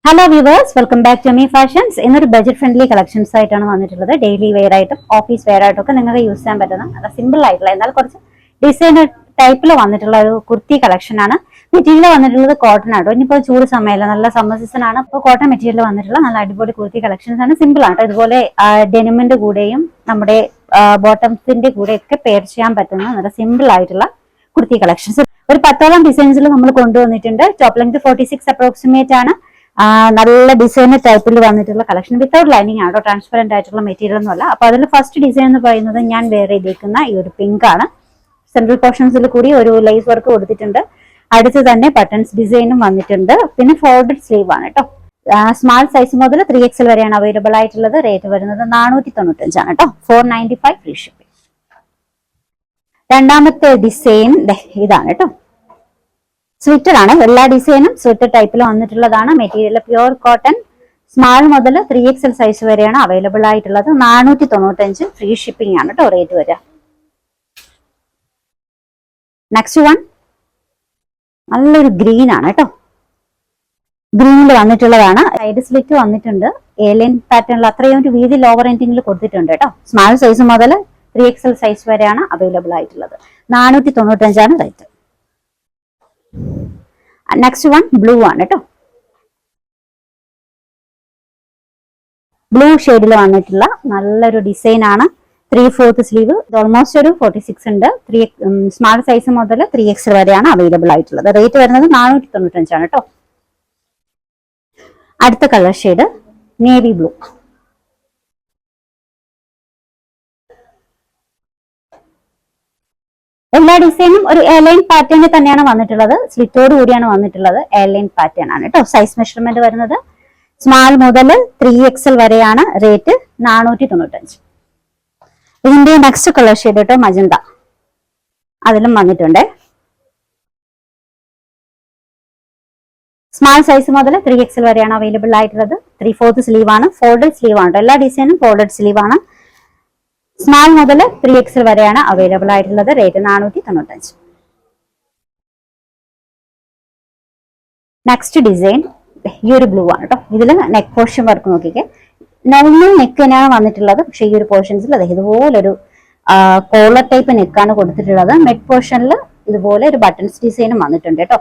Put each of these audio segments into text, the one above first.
Hello viewers, welcome back to me fashions. ഇന്നൊരു budget friendly collections ആയിട്ടാണ് വന്നിട്ടുള്ളത്. Daily wear ആയിട്ടും ഓഫീസ് വെയർ ആയിട്ടും ഒക്കെ നിങ്ങൾക്ക് യൂസ് ചെയ്യാൻ പറ്റുന്ന നല്ല സിമ്പിൾ ആയിട്ടുള്ള എന്നാൽ കുറച്ച് ഡിസൈനർ ടൈപ്പിൽ വന്നിട്ടുള്ള ഒരു കുർത്തി കളക്ഷൻ ആണ്. മെറ്റീരിയൽ വന്നിട്ടുള്ളത് കോട്ടൺ ആട്ടോ. ഇനിയിപ്പോൾ ചൂട് സമയമല്ല, നല്ല സമ്മർ സീസൺ ആണ്. ഇപ്പോൾ കോട്ടൺ മെറ്റീരിയൽ വന്നിട്ടുള്ള നല്ല അടിപൊളി കുർത്തി കളക്ഷൻസ് ആണ്. സിമ്പിൾ ആണ്. ഇതുപോലെ ഡെനിമിന്റെ കൂടെയും നമ്മുടെ ബോട്ടംസിന്റെ കൂടെ ഒക്കെ പെയർ ചെയ്യാൻ പറ്റുന്ന നല്ല സിമ്പിൾ ആയിട്ടുള്ള കുർത്തി കളക്ഷൻസ്. ഒരു 10ഓളം ഡിസൈൻസിൽ നമ്മൾ കൊണ്ടുവന്നിട്ടുണ്ട്. ടോപ്പ് ലെങ്ത് 46 അപ്രോക്സിമേറ്റ് ആണ്. നല്ല ഡിസൈനർ ടൈപ്പിൽ വന്നിട്ടുള്ള കളക്ഷൻ വിത്തൗട്ട് ലൈനിങ് ആണോ, ട്രാൻസ്പെറന്റ് ആയിട്ടുള്ള മെറ്റീരിയൽ ഒന്നുമല്ല. അപ്പൊ അതിൽ ഫസ്റ്റ് ഡിസൈൻ എന്ന് പറയുന്നത് ഞാൻ വെയർ ചെയ്തേക്കുന്ന ഈ ഒരു പിങ്ക് ആണ്. സെൻട്രൽ പോർഷൻസിൽ കൂടി ഒരു ലേസ് വർക്ക് കൊടുത്തിട്ടുണ്ട്. അടുത്ത് തന്നെ ബട്ടൺസ് ഡിസൈനും വന്നിട്ടുണ്ട്. പിന്നെ ഫോൾഡഡ് സ്ലീവ് ആണ് കേട്ടോ. സ്മാൾ സൈസ് മുതൽ 3XL വരെയാണ് അവൈലബിൾ ആയിട്ടുള്ളത്. റേറ്റ് വരുന്നത് 495 ആണ് കേട്ടോ. 495 ഫ്രീ ഷിപ്പിംഗ്. രണ്ടാമത്തെ ഡിസൈൻ ഇതാണ് കേട്ടോ. സ്വിറ്റർ ആണ്. എല്ലാ ഡിസൈനും സ്വിറ്റർ ടൈപ്പിൽ വന്നിട്ടുള്ളതാണ്. Material pure cotton. സ്മാൾ മുതൽ 3XL സൈസ് വരെയാണ് അവൈലബിൾ ആയിട്ടുള്ളത്. 495 ഫ്രീ ഷിപ്പിംഗ് ആണ് കേട്ടോ റേറ്റ് വരിക. നെക്സ്റ്റ് വൺ നല്ലൊരു ഗ്രീൻ ആണ് കേട്ടോ. ഗ്രീനിൽ വന്നിട്ടുള്ളതാണ്. സൈഡ് സ്ലിറ്റ് വന്നിട്ടുണ്ട്. ഏലിയൻ പാറ്റേണിൽ അത്രയും ഒരു വീതി ലോവർ എൻഡിങ്ങിൽ കൊടുത്തിട്ടുണ്ട് കേട്ടോ. സ്മാൾ സൈസ് മുതൽ 3XL സൈസ് വരെയാണ് അവൈലബിൾ ആയിട്ടുള്ളത്. 495 ആണ് റേറ്റ്. നെക്സ്റ്റ് വൺ ബ്ലൂ ആണ് കേട്ടോ. ബ്ലൂ ഷെയ്ഡിൽ വന്നിട്ടുള്ള നല്ലൊരു ഡിസൈൻ ആണ്. 3/4 സ്ലീവ്. ഓൾമോസ്റ്റ് ഒരു 46 ഉണ്ട്. സ്മാൾ സൈസ് മുതൽ 3XL വരെയാണ് അവൈലബിൾ ആയിട്ടുള്ളത്. റേറ്റ് വരുന്നത് 495 ആണ് കേട്ടോ. അടുത്ത കളർ ഷെയ്ഡ് നേവി ബ്ലൂ. എല്ലാ ഡിസൈനും ഒരു എയർലൈൻ പാറ്റേണിൽ തന്നെയാണ് വന്നിട്ടുള്ളത്. സ്ലിറ്റോട് കൂടിയാണ് വന്നിട്ടുള്ളത്. എയർലൈൻ പാറ്റേൺ ആണ് കേട്ടോ. സൈസ് മെഷർമെന്റ് വരുന്നത് സ്മാൾ മുതൽ 3XL വരെയാണ്. റേറ്റ് 495. ഇതിന്റെ നെക്സ്റ്റ് കളർ ഷെയ്ഡ് കേട്ടോ മജന്ത. അതിലും വന്നിട്ടുണ്ട്. സ്മാൾ സൈസ് മുതൽ 3XL വരെയാണ് അവൈലബിൾ ആയിട്ടുള്ളത്. 3/4 സ്ലീവ് ആണ്. ഫോൾഡഡ് സ്ലീവ് ആണ്. എല്ലാ ഡിസൈനും ഫോൾഡഡ് സ്ലീവ് ആണ്. സ്മാൾ മുതൽ 3XL വരെയാണ് അവൈലബിൾ ആയിട്ടുള്ളത്. റേറ്റ് 495. നെക്സ്റ്റ് ഡിസൈൻ ഈ ഒരു ബ്ലൂ ആണ് കേട്ടോ. ഇതിൽ നെക്ക് പോർഷൻ വർക്ക് നോക്കിക്കേ. നോർമൽ നെക്ക് തന്നെയാണ് വന്നിട്ടുള്ളത്. പക്ഷെ ഈ ഒരു പോർഷൻസിൽ ഇതുപോലൊരു കോളർ ടൈപ്പ് നെക്കാണ് കൊടുത്തിട്ടുള്ളത്. നെക്ക് പോർഷനിൽ ഇതുപോലെ ഒരു ബട്ടൺസ് ഡിസൈനും വന്നിട്ടുണ്ട് കേട്ടോ.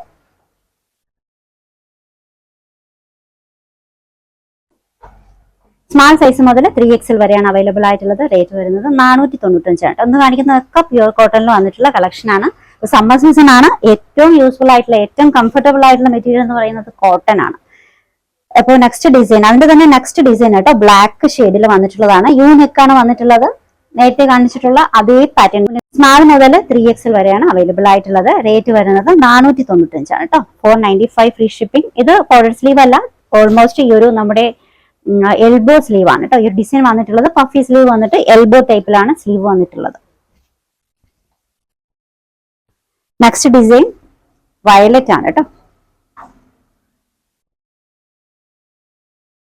സ്മാൾ സൈസ് മുതൽ 3XL വരെയാണ് അവൈലബിൾ ആയിട്ടുള്ളത്. റേറ്റ് വരുന്നത് 495 ആണ്. ഒന്ന് കാണിക്കുന്നതൊക്കെ പ്യുവർ കോട്ടണിൽ വന്നിട്ടുള്ള കളക്ഷൻ ആണ്. സമ്മർ സീസൺ ആണ്. ഏറ്റവും യൂസ്ഫുൾ ആയിട്ടുള്ള ഏറ്റവും കംഫർട്ടബിൾ ആയിട്ടുള്ള മെറ്റീരിയൽ എന്ന് പറയുന്നത് കോട്ടൺ ആണ്. അപ്പോൾ നെക്സ്റ്റ് ഡിസൈൻ അതിന്റെ തന്നെ നെക്സ്റ്റ് ഡിസൈൻ കേട്ടോ. ബ്ലാക്ക് ഷെയ്ഡിൽ വന്നിട്ടുള്ളതാണ്. യു നെക്കാണ് വന്നിട്ടുള്ളത്. നേരത്തെ കാണിച്ചിട്ടുള്ള അതേ പാറ്റേൺ. സ്മാൾ മുതൽ 3XL വരെയാണ് അവൈലബിൾ ആയിട്ടുള്ളത്. റേറ്റ് വരുന്നത് 495 ആണ് കേട്ടോ. 495 ഫ്രീ ഷിപ്പിംഗ്. ഇത് ഫോൾഡഡ് സ്ലീവ് അല്ല. ഓൾമോസ്റ്റ് ഈ ഒരു നമ്മുടെ എൽബോ സ്ലീവ് ആണ് കേട്ടോ. ഈ ഡിസൈൻ വന്നിട്ടുള്ളത് പഫി സ്ലീവ് വന്നിട്ട് എൽബോ ടൈപ്പിലാണ് സ്ലീവ് വന്നിട്ടുള്ളത്. നെക്സ്റ്റ് ഡിസൈൻ വയലറ്റ് ആണ് കേട്ടോ.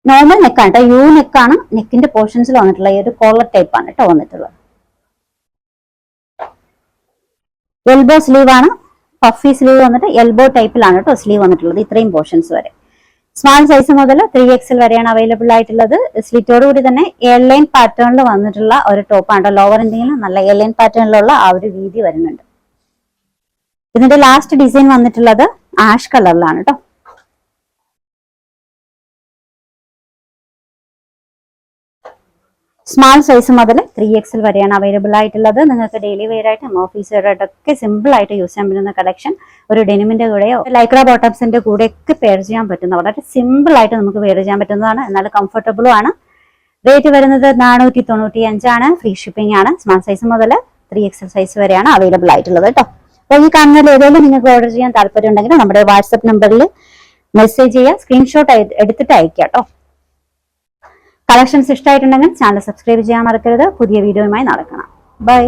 നോർമൽ നെക്കാണ് കേട്ടോ. യു നെക്കാണ്. നെക്കിന്റെ പോർഷൻസിൽ വന്നിട്ടുള്ള ഈ ഒരു കോളർ ടൈപ്പ് ആണ് കേട്ടോ വന്നിട്ടുള്ളത്. എൽബോ സ്ലീവ് ആണ്. പഫി സ്ലീവ് വന്നിട്ട് എൽബോ ടൈപ്പിലാണ് കേട്ടോ സ്ലീവ് വന്നിട്ടുള്ളത്. ഇത്രയും പോർഷൻസ് വരെ. സ്മാൾ സൈസ് മുതൽ 3XL വരെയാണ് അവൈലബിൾ ആയിട്ടുള്ളത്. സ്ലിറ്റോട് കൂടി തന്നെ എയർലൈൻ പാറ്റേണിൽ വന്നിട്ടുള്ള ഒരു ടോപ്പാണ്. ലോവർ എന്തെങ്കിലും നല്ല എയർലൈൻ പാറ്റേണിലുള്ള ആ ഒരു രീതി വരുന്നുണ്ട്. ഇതിന്റെ ലാസ്റ്റ് ഡിസൈൻ വന്നിട്ടുള്ളത് ആഷ് കളറിലാണ് കേട്ടോ. സ്മാൾ സൈസ് മുതൽ 3XL വരെയാണ് അവൈലബിൾ ആയിട്ടുള്ളത്. നിങ്ങൾക്ക് ഡെയിലി വെയർ ആയിട്ടും ഓഫീസ് വെയർ ആയിട്ടൊക്കെ സിമ്പിൾ ആയിട്ട് യൂസ് ചെയ്യാൻ പറ്റുന്ന കളക്ഷൻ. ഒരു ഡെനിമിന്റെ കൂടെയോ ലൈക്ര ബോട്ടംസിന്റെ കൂടെയൊക്കെ പെയർ ചെയ്യാൻ പറ്റുന്ന വളരെ സിമ്പിൾ ആയിട്ട് നമുക്ക് വെയർ ചെയ്യാൻ പറ്റുന്നതാണ്. എന്നാൽ കംഫർട്ടബിളും ആണ്. റേറ്റ് വരുന്നത് 495 ആണ്. ഫ്രീ ഷിപ്പിംഗ് ആണ്. സ്മാൾ സൈസ് മുതൽ 3XL സൈസ് വരെയാണ് അവൈലബിൾ ആയിട്ടുള്ളത് കേട്ടോ. അപ്പോൾ ഈ കാണുന്നതിൽ ഏതെങ്കിലും നിങ്ങൾക്ക് ഓർഡർ ചെയ്യാൻ താല്പര്യം ഉണ്ടെങ്കിൽ നമ്മുടെ വാട്സ്ആപ്പ് നമ്പറിൽ മെസ്സേജ് ചെയ്യുക. സ്ക്രീൻഷോട്ട് എടുത്തിട്ട് അയക്കുക കേട്ടോ. കളക്ഷൻസ് ഇഷ്ടമായിട്ടുണ്ടെങ്കിൽ ചാനൽ സബ്സ്ക്രൈബ് ചെയ്യാൻ മറക്കരുത്. പുതിയ വീഡിയോയുമായി നാളെ കാണാം. ബൈ.